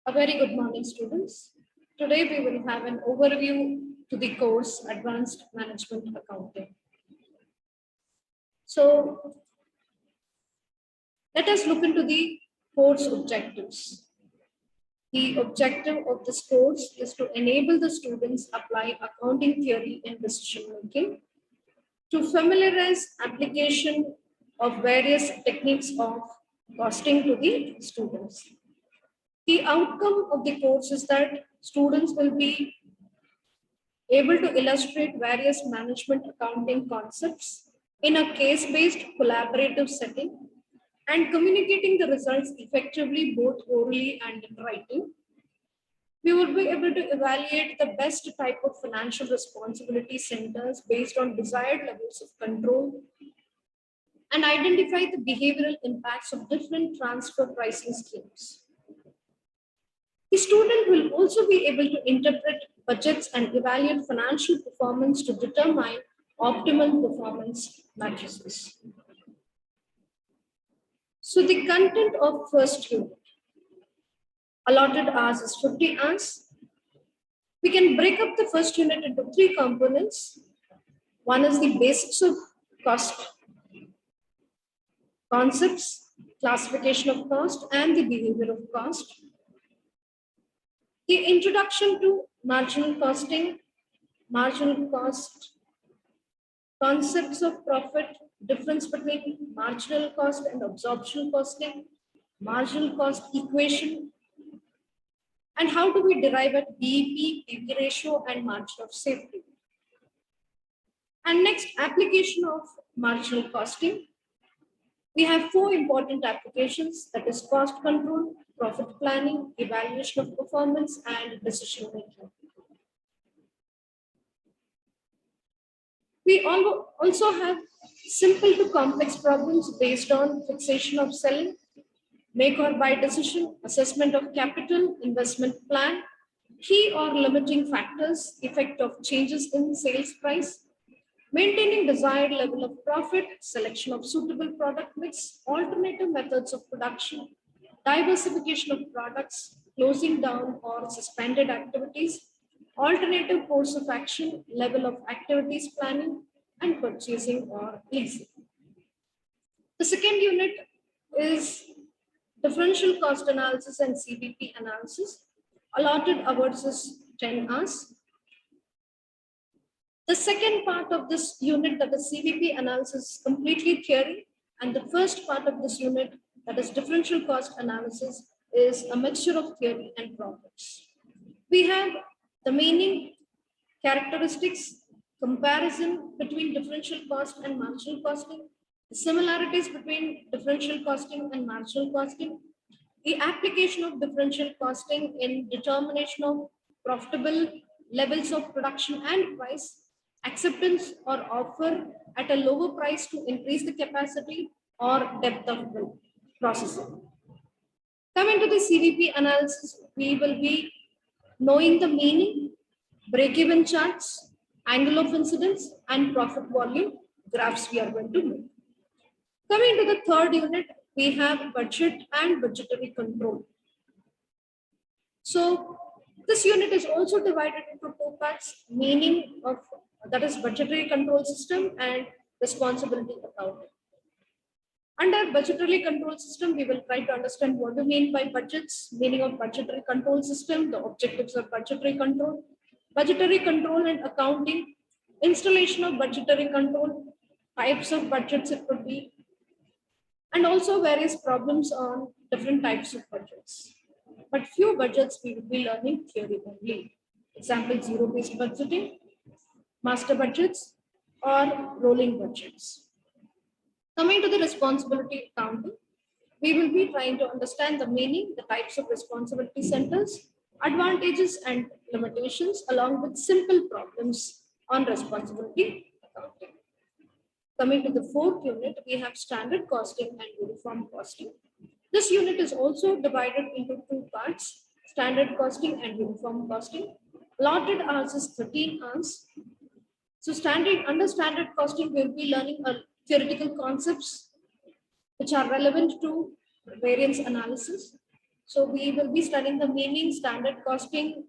A very good morning, students. Today we will have an overview to the course Advanced Management Accounting. So let us look into the course objectives. The objective of this course is to enable the students apply accounting theory in decision making, to familiarize application of various techniques of costing to the students. The outcome of the course is that students will be able to illustrate various management accounting concepts in a case-based collaborative setting and communicating the results effectively both orally and in writing. We will be able to evaluate the best type of financial responsibility centers based on desired levels of control and identify the behavioral impacts of different transfer pricing schemes. The student will also be able to interpret budgets and evaluate financial performance to determine optimal performance matrices. So the content of first unit, allotted hours is 50 hours. We can break up the first unit into three components. One is the basics of cost, concepts, classification of cost, and the behavior of cost. The introduction to marginal costing, marginal cost, concepts of profit, difference between marginal cost and absorption costing, marginal cost equation, and how do we derive at BEP, PV ratio, and margin of safety. And next, application of marginal costing. We have four important applications, that is cost control, profit planning, evaluation of performance, and decision making. We also have simple to complex problems based on fixation of selling, make or buy decision, assessment of capital, investment plan, key or limiting factors, effect of changes in sales price, maintaining desired level of profit, selection of suitable product mix, alternative methods of production, diversification of products, closing down or suspended activities, alternative course of action, level of activities planning, and purchasing or leasing. The second unit is differential cost analysis and CBP analysis. Allotted hours is 10 hours. The second part of this unit, that is CBP analysis, is completely theory, and the first part of this unit, that is differential cost analysis, is a mixture of theory and problems. We have the meaning, characteristics, comparison between differential cost and marginal costing, the similarities between differential costing and marginal costing, the application of differential costing in determination of profitable levels of production and price, acceptance or offer at a lower price to increase the capacity or depth of processing. Coming to the CVP analysis, we will be knowing the meaning, break-even charts, angle of incidence, and profit volume graphs we are going to make. Coming to the third unit, we have budget and budgetary control. So this unit is also divided into two parts, meaning of, that is budgetary control system and responsibility accounting. Under budgetary control system, we will try to understand what we mean by budgets, meaning of budgetary control system, the objectives of budgetary control and accounting, installation of budgetary control, types of budgets it could be, and also various problems on different types of budgets. But few budgets we will be learning theory only. Example, zero-based budgeting, master budgets, or rolling budgets. Coming to the responsibility accounting, we will be trying to understand the meaning, the types of responsibility centers, advantages and limitations, along with simple problems on responsibility accounting. Coming to the fourth unit, we have standard costing and uniform costing. This unit is also divided into two parts, standard costing and uniform costing. Allotted hours is 13 hours. So under standard costing, we will be learning theoretical concepts which are relevant to variance analysis. So we will be studying the meaning, standard costing,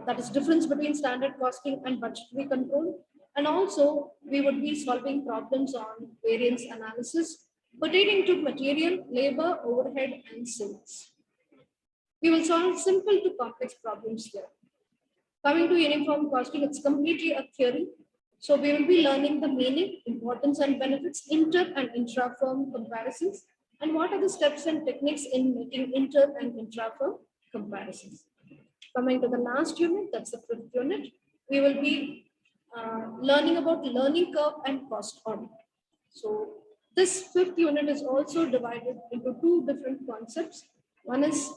that is difference between standard costing and budgetary control. And also we would be solving problems on variance analysis pertaining to material, labor, overhead, and sales. We will solve simple to complex problems here. Coming to uniform costing, it's completely a theory. So we will be learning the meaning, importance and benefits, inter and intra-firm comparisons, and what are the steps and techniques in making inter and intra-firm comparisons. Coming to the last unit, that's the fifth unit, we will be learning about learning curve and cost audit. So this fifth unit is also divided into two different concepts. One is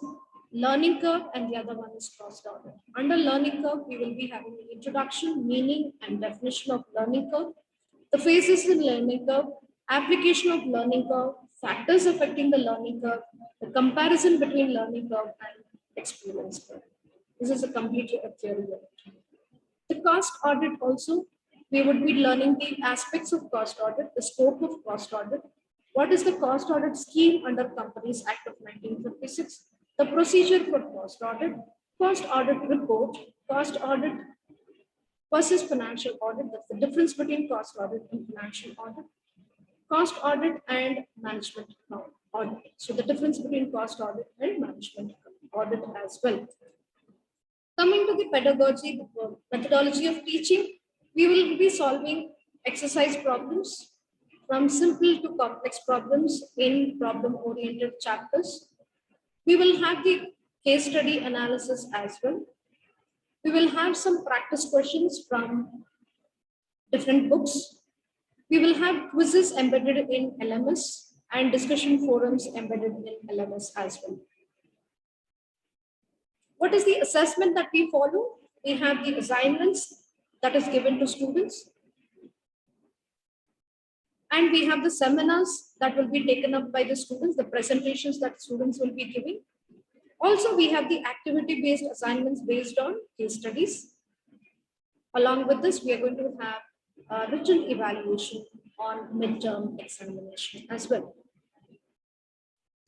learning curve and the other one is cost audit. Under learning curve, we will be having the introduction, meaning and definition of learning curve, the phases in learning curve, application of learning curve, factors affecting the learning curve, the comparison between learning curve and experience curve. This is a completely a theory unit. The cost audit also, we would be learning the aspects of cost audit, the scope of cost audit, what is the cost audit scheme under Companies Act of 1956, the procedure for cost audit report, cost audit versus financial audit, that's the difference between cost audit and financial audit, cost audit and management audit. So the difference between cost audit and management audit as well. Coming to the pedagogy, the methodology of teaching, we will be solving exercise problems from simple to complex problems in problem-oriented chapters. We will have the case study analysis as well. We will have some practice questions from different books. We will have quizzes embedded in LMS and discussion forums embedded in LMS as well. What is the assessment that we follow? We have the assignments that is given to students. And we have the seminars that will be taken up by the students, the presentations that students will be giving. Also, we have the activity-based assignments based on case studies. Along with this, we are going to have a written evaluation on midterm examination as well.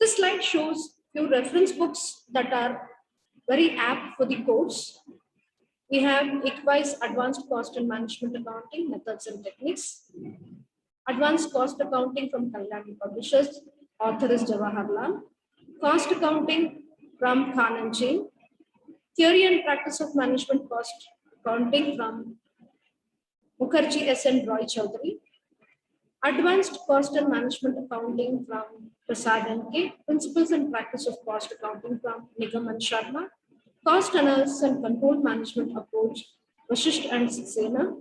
This slide shows few reference books that are very apt for the course. We have ICWISE Advanced Cost and Management Accounting, Methods and Techniques. Advanced Cost Accounting from Kalyani Publishers, author is Jawaharlal. Cost Accounting from Khan and Jain. Theory and Practice of Management Cost Accounting from Mukherjee S. and Roy Chaudhary. Advanced Cost and Management Accounting from Prasad N.K. Principles and Practice of Cost Accounting from Nigam and Sharma. Cost Analysis and Control Management Approach, Vashisht and Saxena.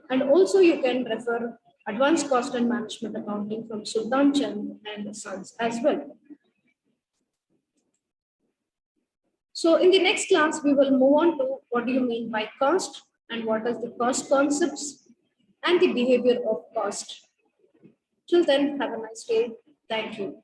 And also you can refer Advanced Cost and Management Accounting from Sultan Chand and Sons as well. So in the next class, we will move on to what do you mean by cost and what is the cost concepts and the behavior of cost. Till then, have a nice day. Thank you.